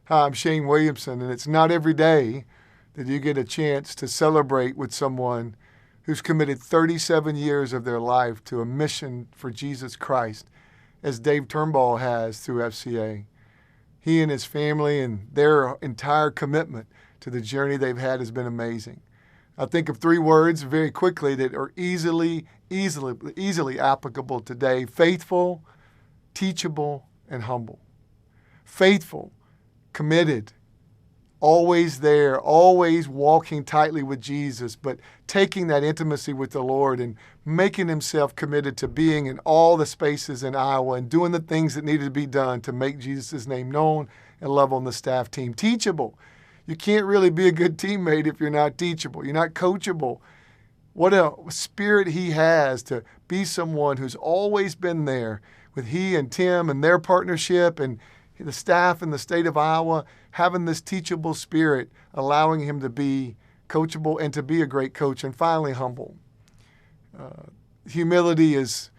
Hi, I'm Shane Williamson, and it's not every day that you get a chance to celebrate with someone who's committed 37 years of their life to a mission for Jesus Christ, as Dave Turnball has through FCA. He and his family and their entire commitment to the journey they've had has been amazing. I think of three words very quickly that are easily applicable today: faithful, teachable, and humble. Faithful, committed, always there, always walking tightly with Jesus, but taking that intimacy with the Lord and making himself committed to being in all the spaces in Iowa and doing the things that needed to be done to make Jesus' name known and love on the staff team. Teachable. You can't really be a good teammate if you're not teachable. You're not coachable. What a spirit he has to be someone who's always been there with he and Tim and their partnership and the staff in the state of Iowa, having this teachable spirit, allowing him to be coachable and to be a great coach. And finally, humble. Humility is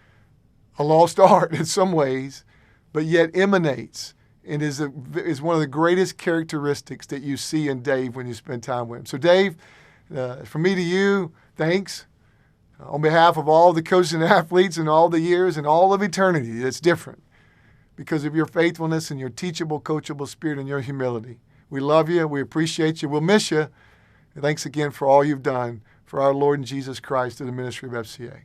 a lost art in some ways, but yet emanates and is one of the greatest characteristics that you see in Dave when you spend time with him. So Dave, from me to you, thanks. On behalf of all the coaches and athletes and all the years and all of eternity, it's different because of your faithfulness and your teachable, coachable spirit and your humility. We love you. We appreciate you. We'll miss you. And thanks again for all you've done for our Lord and Jesus Christ through the ministry of FCA.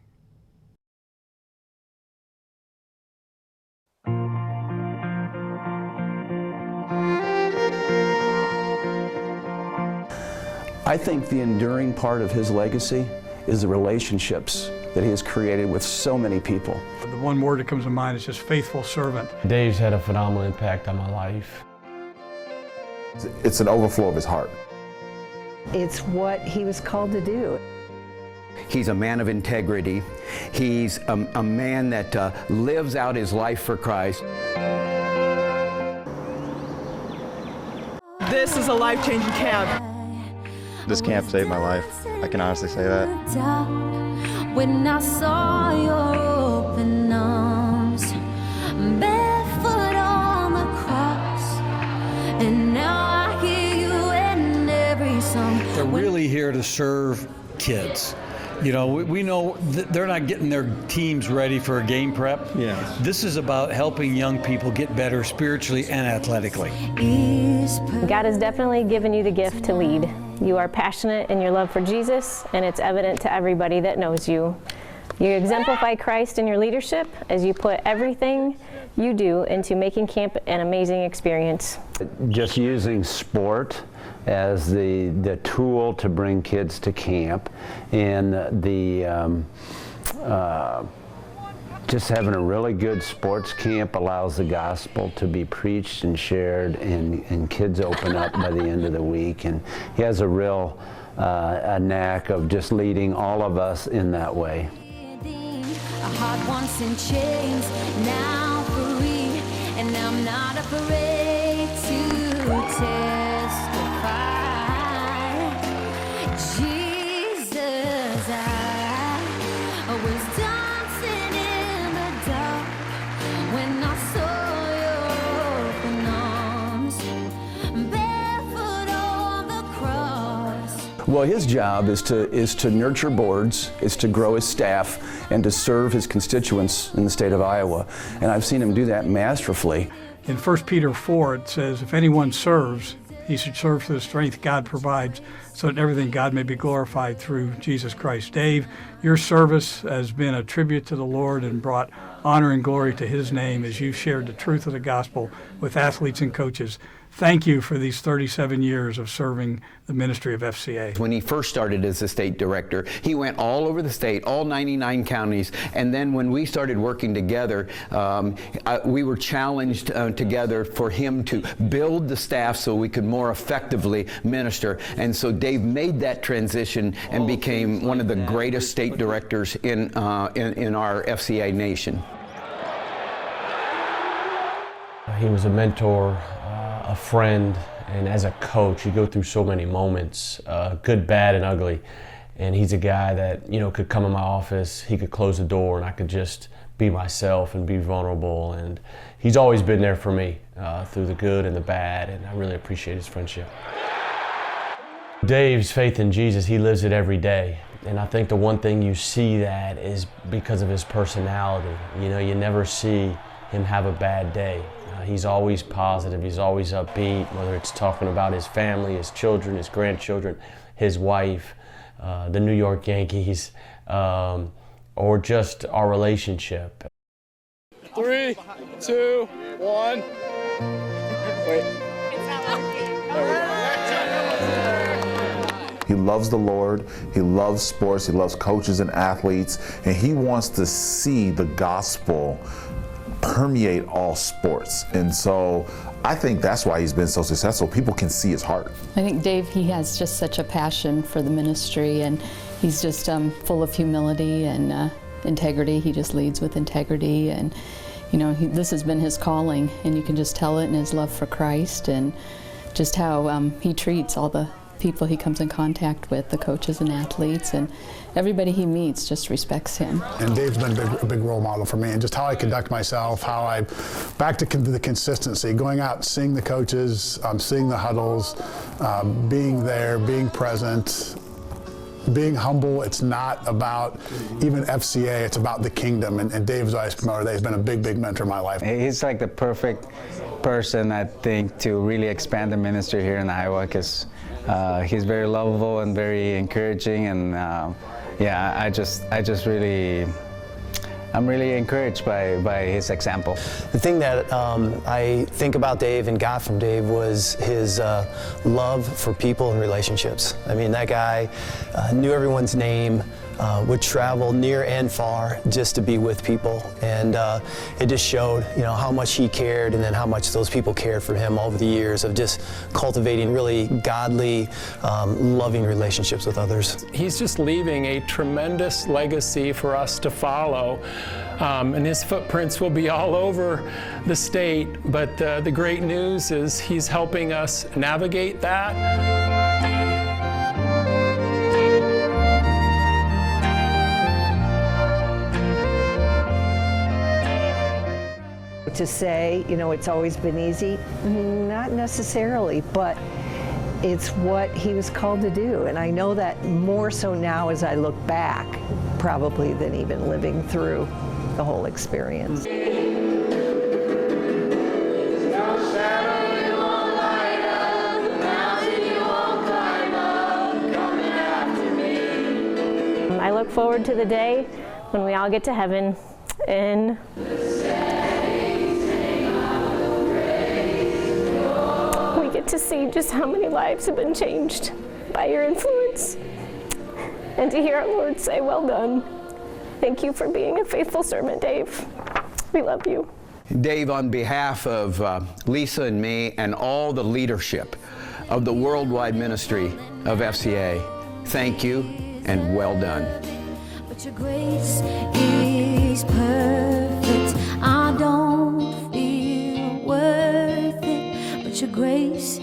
I think the enduring part of his legacy is the relationships that he has created with so many people. The one word that comes to mind is just faithful servant. Dave's had a phenomenal impact on my life. It's an overflow of his heart. It's what he was called to do. He's a man of integrity. He's a man that lives out his life for Christ. This is a life-changing camp. This camp saved my life. I can honestly say that. When I saw your open arms, barefoot on the cross, and now I hear you in every song. They're really here to serve kids. You know, we know they're not getting their teams ready for a game prep. Yeah. This is about helping young people get better spiritually and athletically. God has definitely given you the gift to lead. You are passionate in your love for Jesus, and it's evident to everybody that knows you. You exemplify Christ in your leadership as you put everything you do into making camp an amazing experience. Just using sport as the tool to bring kids to camp, and just having a really good sports camp allows the gospel to be preached and shared, and kids open up by the end of the week. And he has a real a knack of just leading all of us in that way. A heart once in chains, now free, and I'm not afraid to testify. Jesus, I was dancing in the dark when I saw your open arms, barefoot on the cross. Well, his job is to nurture boards, is to grow his staff, and to serve his constituents in the state of Iowa. And I've seen him do that masterfully. In 1 Peter 4, it says, if anyone serves, he should serve for the strength God provides, so that everything God may be glorified through Jesus Christ. Dave, your service has been a tribute to the Lord and brought honor and glory to his name as you've shared the truth of the gospel with athletes and coaches. Thank you for these 37 years of serving the ministry of FCA. When he first started as the state director, he went all over the state, all 99 counties, and then when we started working together, we were challenged together for him to build the staff so we could more effectively minister. And so Dave made that transition and became one of the greatest state directors in our FCA nation. He was a mentor, a friend, and as a coach, you go through so many moments, good, bad, and ugly. And he's a guy that, could come in my office, he could close the door, and I could just be myself and be vulnerable, and he's always been there for me through the good and the bad, and I really appreciate his friendship. Dave's faith in Jesus, he lives it every day. And I think the one thing you see that is because of his personality. You know, you never see him have a bad day. He's always positive, he's always upbeat, whether it's talking about his family, his children, his grandchildren, his wife, the New York Yankees, or just our relationship. 3, 2, 1. Wait. He loves the Lord, he loves sports, he loves coaches and athletes, and he wants to see the gospel permeate all sports. And so I think that's why he's been so successful. People can see his heart. I think Dave, he has just such a passion for the ministry, and he's just full of humility and integrity. He just leads with integrity, and you know, this has been his calling, and you can just tell it in his love for Christ and just how he treats all the people he comes in contact with, the coaches and athletes, and everybody he meets just respects him. And Dave's been a big role model for me, and just how I conduct myself, how I, back to the consistency, going out, seeing the coaches, seeing the huddles, being there, being present, being humble. It's not about even FCA, it's about the kingdom, and Dave's always promoted that. He's been a big mentor in my life. He's like the perfect person, I think, to really expand the ministry here in Iowa, because he's very lovable and very encouraging, and yeah, I'm really encouraged by his example. The thing that I think about Dave and got from Dave was his love for people and relationships. I mean, that guy knew everyone's name, would travel near and far just to be with people, and it just showed, you know, how much he cared, and then how much those people cared for him over the years of just cultivating really godly, loving relationships with others. He's just leaving a tremendous legacy for us to follow, and his footprints will be all over the state, but the great news is he's helping us navigate that. To say, you know, it's always been easy, not necessarily, but it's what he was called to do. And I know that more so now as I look back, probably than even living through the whole experience. I look forward to the day when we all get to heaven and to see just how many lives have been changed by your influence, and to hear our Lord say, "Well done. Thank you for being a faithful servant, Dave. We love you." Dave, on behalf of Lisa and me and all the leadership of the worldwide ministry of FCA, thank you and well done. But your grace is perfect. I don't feel worth it, but your grace